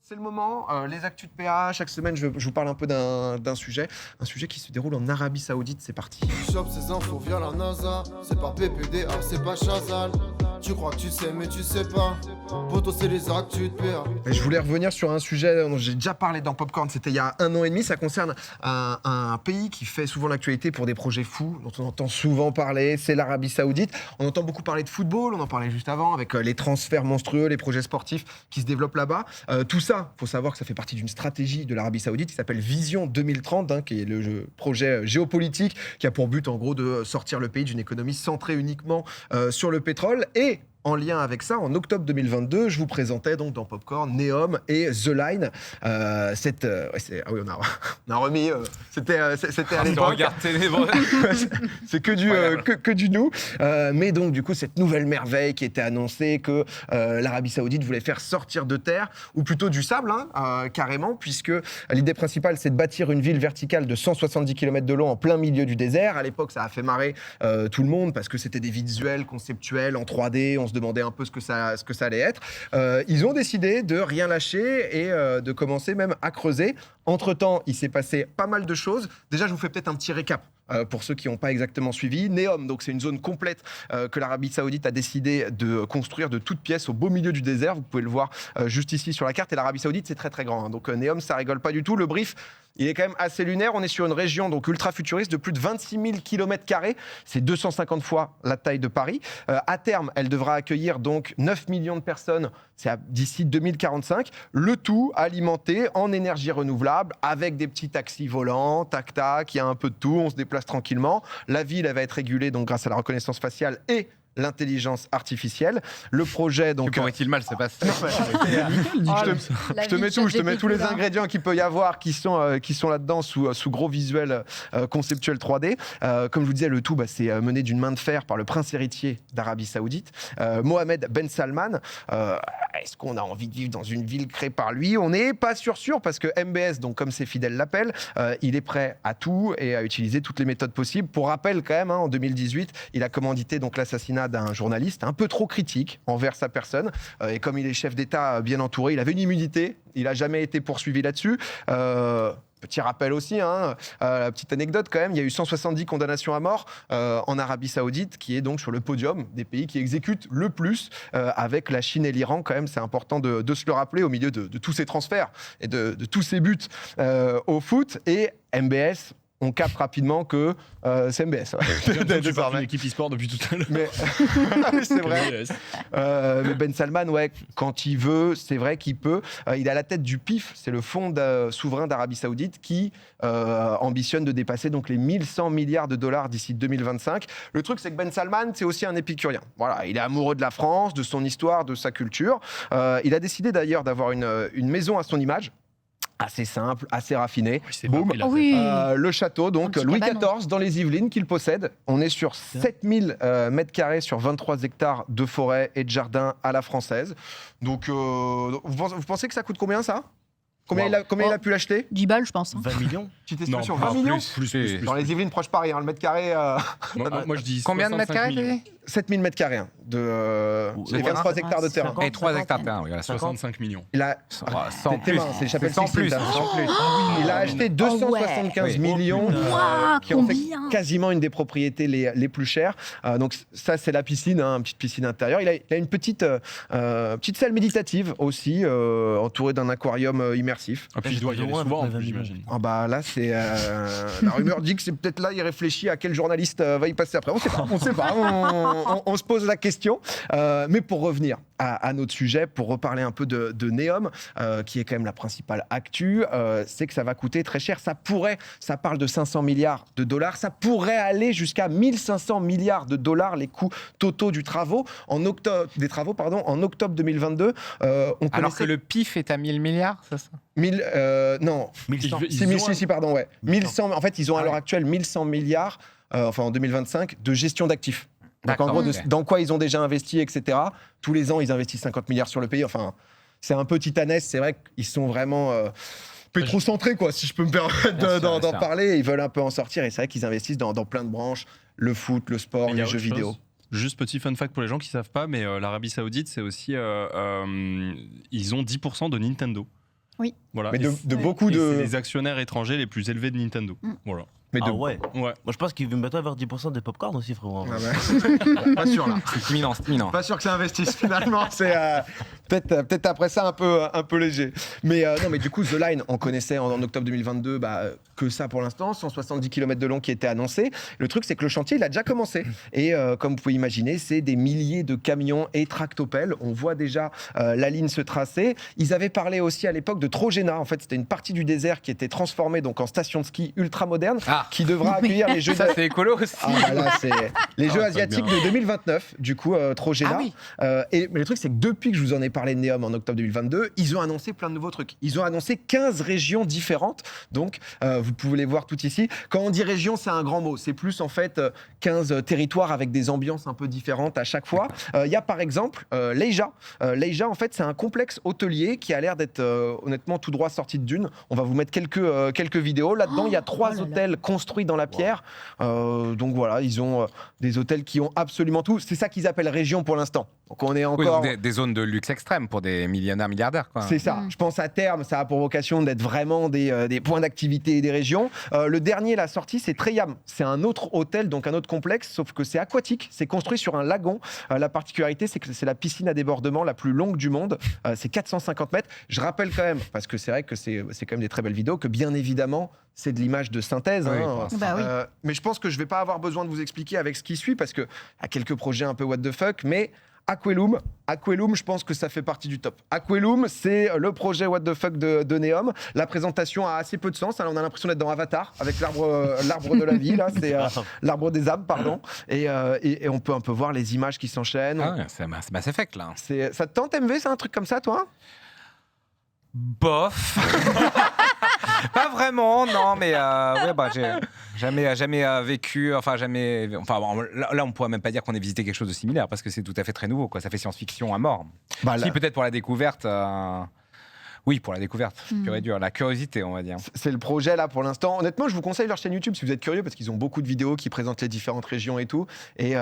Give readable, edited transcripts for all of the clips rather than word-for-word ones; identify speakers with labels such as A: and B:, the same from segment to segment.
A: C'est le moment, les actus de PA. Chaque semaine, je vous parle un peu d'un sujet. Un sujet qui se déroule en Arabie Saoudite. C'est parti.
B: Tu chopes ces infos via la NASA. C'est pas PPDA, c'est pas Chazal. Tu crois que tu sais, mais tu sais pas. Poto, c'est les actus de PA.
A: Et je voulais revenir sur un sujet dont j'ai déjà parlé dans Popcorn. C'était il y a 1 an et demi. Ça concerne un pays qui fait souvent l'actualité pour des projets fous, dont on entend souvent parler. C'est l'Arabie Saoudite. On entend beaucoup parler de football. On en parlait juste avant avec les transferts monstrueux, les projets sportifs qui se développent là-bas. Tout ça, il faut savoir que ça fait partie d'une stratégie de l'Arabie Saoudite qui s'appelle Vision 2030, qui est le projet géopolitique qui a pour but en gros de sortir le pays d'une économie centrée uniquement sur le pétrole. Et en lien avec ça, en octobre 2022, je vous présentais donc dans Popcorn Neom et The Line. On a remis. C'était à l'époque.
C: Regarde ténébreux.
A: C'est que du nous. Mais donc, du coup, cette nouvelle merveille qui était annoncée que l'Arabie Saoudite voulait faire sortir de terre, ou plutôt du sable, carrément, puisque l'idée principale, c'est de bâtir une ville verticale de 170 km de long en plein milieu du désert. À l'époque, ça a fait marrer tout le monde parce que c'était des visuels conceptuels en 3D. On se demandait un peu ce que ça allait être. Ils ont décidé de rien lâcher et de commencer même à creuser. Entre-temps, il s'est passé pas mal de choses. Déjà, je vous fais peut-être un petit récap. Pour ceux qui n'ont pas exactement suivi. Neom, donc c'est une zone complète que l'Arabie Saoudite a décidé de construire de toutes pièces au beau milieu du désert. Vous pouvez le voir juste ici sur la carte. Et l'Arabie Saoudite, c'est très très grand. Donc Neom, ça rigole pas du tout. Le brief, il est quand même assez lunaire. On est sur une région donc ultra futuriste de plus de 26 000 km². C'est 250 fois la taille de Paris. À terme, elle devra accueillir donc 9 millions de personnes d'ici 2045. Le tout alimenté en énergie renouvelable avec des petits taxis volants, tac-tac, il y a un peu de tout. On se déplace tranquillement. La ville, elle va être régulée donc grâce à la reconnaissance faciale et l'intelligence artificielle. Le projet donc.
C: Comment est-il mal, c'est pas ça.
A: Je te mets tout, je te mets tous les ingrédients qu'il peut y avoir qui sont là-dedans sous gros visuels conceptuels 3D. Comme je vous disais, le tout, c'est mené d'une main de fer par le prince héritier d'Arabie Saoudite, Mohamed Ben Salman. Est-ce qu'on a envie de vivre dans une ville créée par lui ? On n'est pas sûr parce que MBS, donc comme ses fidèles l'appellent, il est prêt à tout et à utiliser toutes les méthodes possibles. Pour rappel, quand même, en 2018, il a commandité donc l'assassinat d'un journaliste un peu trop critique envers sa personne. Et comme il est chef d'État bien entouré, il avait une immunité. Il n'a jamais été poursuivi là-dessus. Petit rappel aussi, petite anecdote quand même, il y a eu 170 condamnations à mort en Arabie Saoudite, qui est donc sur le podium des pays qui exécutent le plus avec la Chine et l'Iran. Quand même, c'est important de se le rappeler au milieu de tous ces transferts et de tous ces buts au foot. Et MBS, on capte rapidement que c'est MBS.
D: Tu parles d'une équipe e-sport depuis tout à l'heure.
A: Mais c'est vrai. Mais Ben Salman, quand il veut, c'est vrai qu'il peut. Il est à la tête du PIF, c'est le fonds souverain d'Arabie Saoudite qui ambitionne de dépasser donc les 1100 milliards de dollars d'ici 2025. Le truc, c'est que Ben Salman, c'est aussi un épicurien. Voilà, il est amoureux de la France, de son histoire, de sa culture. Il a décidé d'ailleurs d'avoir une maison à son image. Assez simple, assez raffiné. Boum. Le château, donc Louis XIV dans les Yvelines qu'il possède. On est sur 7000 mètres carrés sur 23 hectares de forêt et de jardin à la française. Donc, vous pensez que ça coûte combien ça ? Combien il a pu l'acheter ?
E: 10 balles, je pense.
D: 20 millions ?
A: Petite estimation, 20 millions ?
D: Plus.
A: Dans les Yvelines, proche Paris, le mètre carré.
D: Moi, je dis
C: combien de mètres carrés ?
A: 7000 mètres carrés de 23 hectares de terrain.
C: Et 3 hectares de terrain, oui, voilà.
D: 65 millions.
A: Il a.
C: Sans plus.
A: C'est les chapelles
C: Sans plus.
A: Il a acheté 275 millions, qui en fait quasiment une des propriétés les plus chères. Donc ça, c'est la piscine, une petite piscine intérieure. Il a une petite salle méditative aussi, entourée d'un aquarium immersif.
D: Et puis il doit y aller souvent, en plus, j'imagine.
A: Là, c'est la rumeur dit que c'est peut-être là, il réfléchit à quel journaliste va y passer après. On sait pas. On se pose la question. Mais pour revenir à notre sujet, pour reparler un peu de Neom, qui est quand même la principale actu, c'est que ça va coûter très cher. Ça parle de 500 milliards de dollars, ça pourrait aller jusqu'à 1500 milliards de dollars, les coûts totaux des travaux. En octobre 2022,
C: Alors que le PIF est à 1000 milliards, c'est ça ?
A: 1100. Pardon, ouais. 1100, en fait, ils ont à l'heure actuelle 1100 milliards, en 2025, de gestion d'actifs. Donc en gros, dans quoi ils ont déjà investi, etc. Tous les ans, ils investissent 50 milliards sur le pays. Enfin, c'est un peu titanesque. C'est vrai qu'ils sont vraiment pétrocentrés, quoi, si je peux me permettre d'en parler. Ils veulent un peu en sortir. Et c'est vrai qu'ils investissent dans plein de branches. Le foot, le sport, les jeux vidéo.
D: Juste petit fun fact pour les gens qui ne savent pas, mais l'Arabie Saoudite, c'est aussi... ils ont 10% de Nintendo. Voilà.
A: Mais
D: Et
A: de beaucoup
D: et c'est
A: de.
D: les actionnaires étrangers les plus élevés de Nintendo. Voilà.
A: Mais de...
E: ouais.
D: Ouais.
E: Moi, je pense qu'il veut bientôt avoir 10% des popcorn aussi, frérot.
A: Ah ouais. Pas sûr là.
C: C'est imminent.
A: Pas sûr que ça investisse finalement. C'est peut-être après ça un peu léger. Mais non, mais du coup, The Line, on connaissait en octobre 2022 que ça pour l'instant, 170 km de long qui était annoncé. Le truc, c'est que le chantier, il a déjà commencé. Et comme vous pouvez imaginer, c'est des milliers de camions et tractopelles. On voit déjà la ligne se tracer. Ils avaient parlé aussi à l'époque de Trojena. En fait, c'était une partie du désert qui était transformée donc en station de ski ultra moderne, qui devra accueillir les Jeux.
C: Ça, c'est écolo aussi.
A: Ah bah là, c'est les Jeux
D: ça
A: asiatiques
D: bien.
A: de 2029, du coup, Trojena.
C: Ah oui.
A: Mais le truc, c'est que depuis que je vous en ai parlé de Neom en octobre 2022, ils ont annoncé plein de nouveaux trucs. Ils ont annoncé 15 régions différentes. Donc, vous pouvez les voir toutes ici. Quand on dit région, c'est un grand mot. C'est plus, en fait, 15 territoires avec des ambiances un peu différentes à chaque fois. Il y a, par exemple, Leija. Leija, en fait, c'est un complexe hôtelier qui a l'air d'être, honnêtement, tout droit sorti de Dune. On va vous mettre quelques vidéos. Là-dedans, il y a 3 hôtels construits dans la pierre. Donc voilà, ils ont des hôtels qui ont absolument tout. C'est ça qu'ils appellent région pour l'instant. Donc on est
C: Oui,
A: encore...
C: donc des zones de luxe extrême pour des millionnaires, milliardaires. Quoi.
A: C'est ça. Je pense à terme, ça a pour vocation d'être vraiment des points d'activité et des régions. Le dernier, la sortie, c'est Treyam. C'est un autre hôtel, donc un autre complexe, sauf que c'est aquatique. C'est construit sur un lagon. La particularité, c'est que c'est la piscine à débordement la plus longue du monde. C'est 450 mètres. Je rappelle quand même, parce que c'est vrai que c'est quand même des très belles vidéos, que bien évidemment, c'est de l'image de synthèse.
C: Oui,
A: hein.
C: pour
F: Bah oui.
A: Mais je pense que je vais pas avoir besoin de vous expliquer avec ce qui suit, parce que y a quelques projets un peu what the fuck, mais Aquelum, je pense que ça fait partie du top. Aquelum, c'est le projet what the fuck de Neom. La présentation a assez peu de sens. On a l'impression d'être dans Avatar avec l'arbre de la vie. Là, c'est l'arbre des âmes, pardon. Et on peut un peu voir les images qui s'enchaînent.
C: Ah ouais, c'est Mass Effect, là.
A: Ça te tente, MV, c'est un truc comme ça, toi?
C: Bof. Pas vraiment, non, mais ouais, bah, j'ai jamais vécu, bon, là, on pourrait même pas dire qu'on ait visité quelque chose de similaire parce que c'est tout à fait très nouveau, quoi. Ça fait science-fiction à mort.
A: Bah,
C: Si, peut-être pour la découverte. Oui, pour la découverte, pure et dure, la curiosité, on va dire.
A: C'est le projet là pour l'instant. Honnêtement, je vous conseille leur chaîne YouTube si vous êtes curieux parce qu'ils ont beaucoup de vidéos qui présentent les différentes régions et tout. Et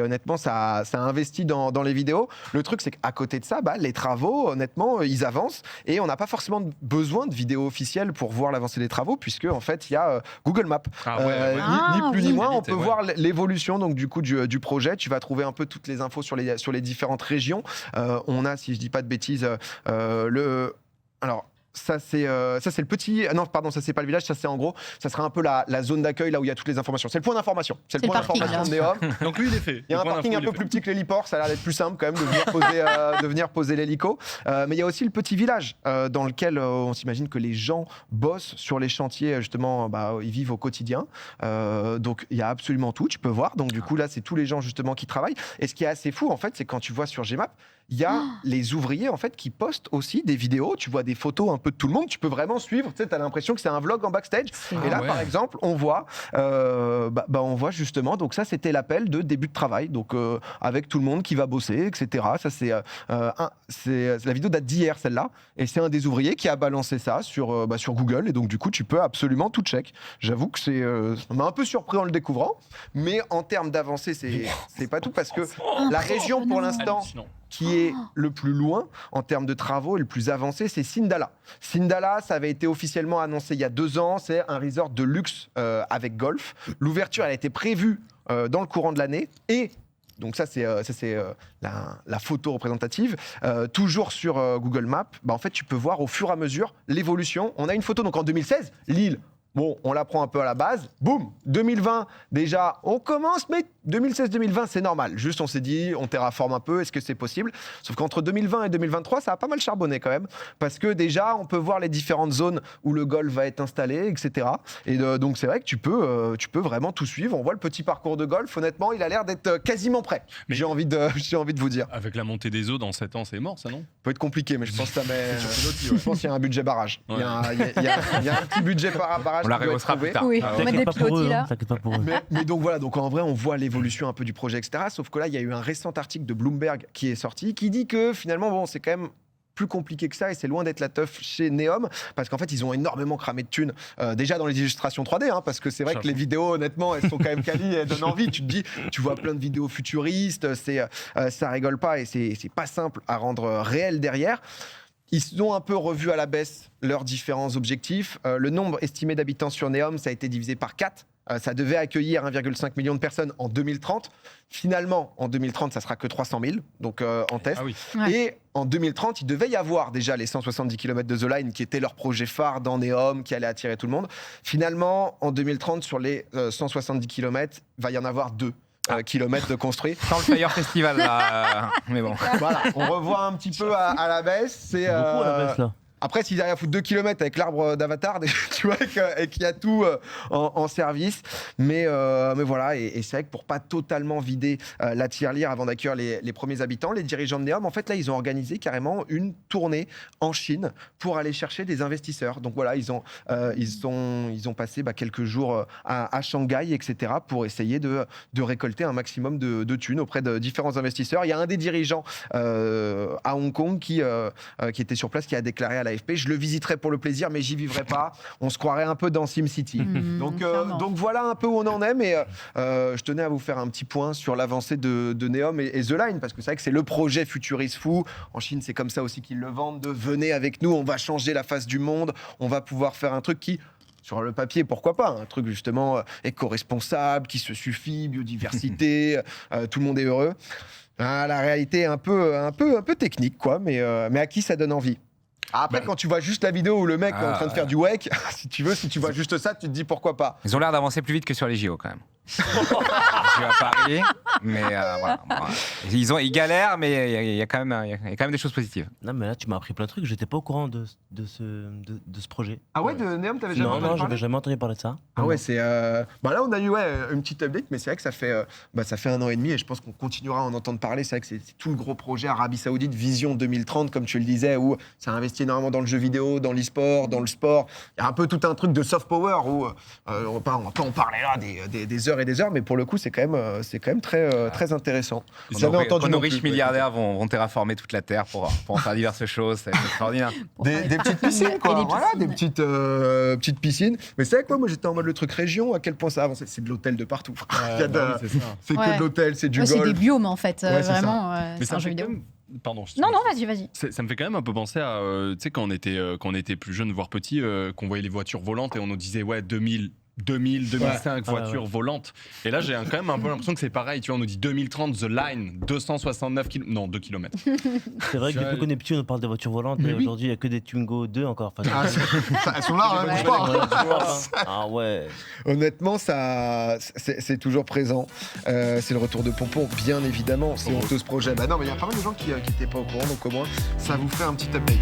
A: honnêtement, ça a investi dans les vidéos. Le truc, c'est qu'à côté de ça, les travaux, honnêtement, ils avancent et on n'a pas forcément besoin de vidéos officielles pour voir l'avancée des travaux puisque en fait, il y a Google Maps. Ni plus ni moins, on peut voir l'évolution donc du coup du projet. Tu vas trouver un peu toutes les infos sur les différentes régions. On a, si je dis pas de bêtises, Alors, ça c'est le petit... Non, pardon, ça c'est pas le village, ça c'est en gros, ça sera un peu la zone d'accueil là où il y a toutes les informations. C'est le point d'information. C'est le point
F: parking,
A: d'information de Neom.
D: Donc lui, il est fait.
A: Il y a un parking un peu plus petit que l'héliport, ça a l'air d'être plus simple quand même de venir poser l'hélico. Mais il y a aussi le petit village dans lequel on s'imagine que les gens bossent sur les chantiers, justement, ils vivent au quotidien. Donc il y a absolument tout, tu peux voir. Donc du coup là, c'est tous les gens justement qui travaillent. Et ce qui est assez fou en fait, c'est quand tu vois sur Gmap, il y a les ouvriers en fait qui postent aussi des vidéos. Tu vois des photos un peu de tout le monde. Tu peux vraiment suivre. Tu sais, t'as l'impression que c'est un vlog en backstage. Et là, par exemple, on voit justement. Donc ça, c'était l'appel de début de travail. Donc avec tout le monde qui va bosser, etc. Ça c'est la vidéo date d'hier celle-là. Et c'est un des ouvriers qui a balancé ça sur Google. Et donc du coup, tu peux absolument tout check. J'avoue que ça m'a un peu surpris en le découvrant. Mais en termes d'avancée, c'est pas tout parce que la région pour l'instant qui est le plus loin en termes de travaux et le plus avancé, c'est Sindala. Sindala, ça avait été officiellement annoncé il y a 2 ans. C'est un resort de luxe avec golf. L'ouverture, elle a été prévue dans le courant de l'année. Et donc ça, c'est la photo représentative. Toujours sur Google Maps, en fait, tu peux voir au fur et à mesure l'évolution. On a une photo donc en 2016, Lille. Bon, on la prend un peu à la base. Boum, 2020, déjà, on commence, mais 2016-2020, c'est normal. Juste, on s'est dit, on terraforme un peu, est-ce que c'est possible? Sauf qu'entre 2020 et 2023, ça a pas mal charbonné quand même. Parce que déjà, on peut voir les différentes zones où le golf va être installé, etc. Et donc, c'est vrai que tu peux vraiment tout suivre. On voit le petit parcours de golf. Honnêtement, il a l'air d'être quasiment prêt.
D: Mais
A: j'ai envie de vous dire.
D: Avec la montée des eaux, dans 7 ans, c'est mort, ça, non?
A: Peut être compliqué, mais je pense que ça met. Je pense qu'il y a un budget barrage.
D: Ouais.
A: Il y a un petit budget barrage.
C: On la rehaussera plus tard.
F: Oui, on met des pilotis là.
E: T'inquiète pas pour eux.
A: Mais donc voilà, donc en vrai, on voit l'évolution un peu du projet, etc. Sauf que là, il y a eu un récent article de Bloomberg qui est sorti, qui dit que finalement, c'est quand même plus compliqué que ça et c'est loin d'être la teuf chez Neom parce qu'en fait ils ont énormément cramé de thunes déjà dans les illustrations 3D parce que c'est vrai que les vidéos honnêtement elles sont quand même quali, elles donnent envie, tu te dis, tu vois plein de vidéos futuristes, ça rigole pas et c'est pas simple à rendre réel derrière. Ils ont un peu revu à la baisse leurs différents objectifs. Le nombre estimé d'habitants sur Neom, ça a été divisé par 4. Ça devait accueillir 1,5 million de personnes en 2030. Finalement, en 2030, ça sera que 300 000, donc en test.
D: Ah oui.
F: Ouais.
A: Et en 2030, il devait y avoir déjà les 170 km de The Line, qui était leur projet phare dans Neom, qui allait attirer tout le monde. Finalement, en 2030, sur les 170 km, il va y en avoir 2 kilomètres de construits.
C: Sans le Fire Festival, là. Mais bon.
A: Voilà, on revoit un petit peu à la baisse. C'est
E: Beaucoup à la baisse, là.
A: Après, s'ils arrivent à foutre 2 km avec l'arbre d'Avatar, tu vois, et qu'il y a tout en service. Mais voilà, et c'est vrai que pour pas totalement vider la tirelire avant d'accueillir les premiers habitants, les dirigeants de Neom, en fait, là, ils ont organisé carrément une tournée en Chine pour aller chercher des investisseurs. Donc voilà, ils ont passé quelques jours à Shanghai, etc., pour essayer de récolter un maximum de thunes auprès de différents investisseurs. Il y a un des dirigeants à Hong Kong qui était sur place, qui a déclaré à l'AFP: je le visiterai pour le plaisir, mais j'y vivrai pas. On se croirait un peu dans SimCity. Donc voilà un peu où on en est, mais je tenais à vous faire un petit point sur l'avancée de Neom et The Line, parce que c'est vrai que c'est le projet futuriste fou. En Chine, c'est comme ça aussi qu'ils le vendent, de venez avec nous, on va changer la face du monde, on va pouvoir faire un truc qui... Sur le papier, pourquoi pas, un truc justement éco-responsable, qui se suffit, biodiversité, tout le monde est heureux. La réalité est un peu technique, quoi, mais à qui ça donne envie? Après, quand tu vois juste la vidéo où le mec est en train de faire du wake, si tu vois juste ça, tu te dis pourquoi pas.
C: Ils ont l'air d'avancer plus vite que sur les JO, quand même. Je suis à Paris, mais voilà. Ils galèrent, mais il y a quand même des choses positives.
E: Non, mais là, tu m'as appris plein de trucs. J'étais pas au courant de ce projet.
A: Ah ouais, de Neom, t'avais jamais
E: Non,
A: entendu
E: non,
A: parler?
E: j'avais jamais entendu parler de ça.
A: Ah ouais, c'est... là, on a eu une petite update, mais c'est vrai que ça fait 1 an et demi, et je pense qu'on continuera à en entendre parler. C'est vrai que c'est tout le gros projet Arabie Saoudite, Vision 2030, comme tu le disais, où ça investit énormément dans le jeu vidéo, dans l'e-sport, dans le sport. Il y a un peu tout un truc de soft power, où on peut en parler là des heures et des heures, mais pour le coup, c'est quand même très intéressant. Jamais entendu
C: Nos
A: non
C: riches
A: plus,
C: milliardaires vont terraformer toute la Terre pour en faire diverses choses. C'est extraordinaire.
A: Des petites piscines, quoi. Voilà, des petites piscines. Mais c'est vrai que moi, j'étais en mode le truc région, à quel point ça avance. C'est de l'hôtel de partout.
D: C'est ça.
A: C'est que
F: Ouais.
A: de l'hôtel, c'est du
F: Ouais, c'est
A: golf.
F: des biomes en fait,
A: Ouais, c'est
F: vraiment.
D: Mais
F: C'est
D: ça
F: un
D: me
F: jeu
D: fait
F: vidéo.
D: quand même- Pardon. je te
F: Non,
D: laisse.
F: non, vas-y.
D: Ça me fait quand même un peu penser à, tu sais, quand on était plus jeune, voire petit, qu'on voyait les voitures volantes et on nous disait, ouais, 2005 voitures volantes. Et là, j'ai quand même un peu l'impression que c'est pareil. Tu vois, on nous dit 2030, The Line, 269 km. Non, 2 km.
E: C'est vrai que depuis qu'on est petit, on parle des voitures volantes.
A: Mais
E: Et
A: oui.
E: aujourd'hui, il n'y a que des Twingo 2 encore. Enfin,
A: Elles sont là,
F: Ouais.
A: bouge pas.
E: Ah ouais.
A: Honnêtement, c'est toujours présent. C'est le retour de Pompon, bien évidemment. C'est honteux ce projet. Bah non, mais il y a pas mal de gens qui n'étaient pas au courant, donc au moins, ça vous fait un petit update.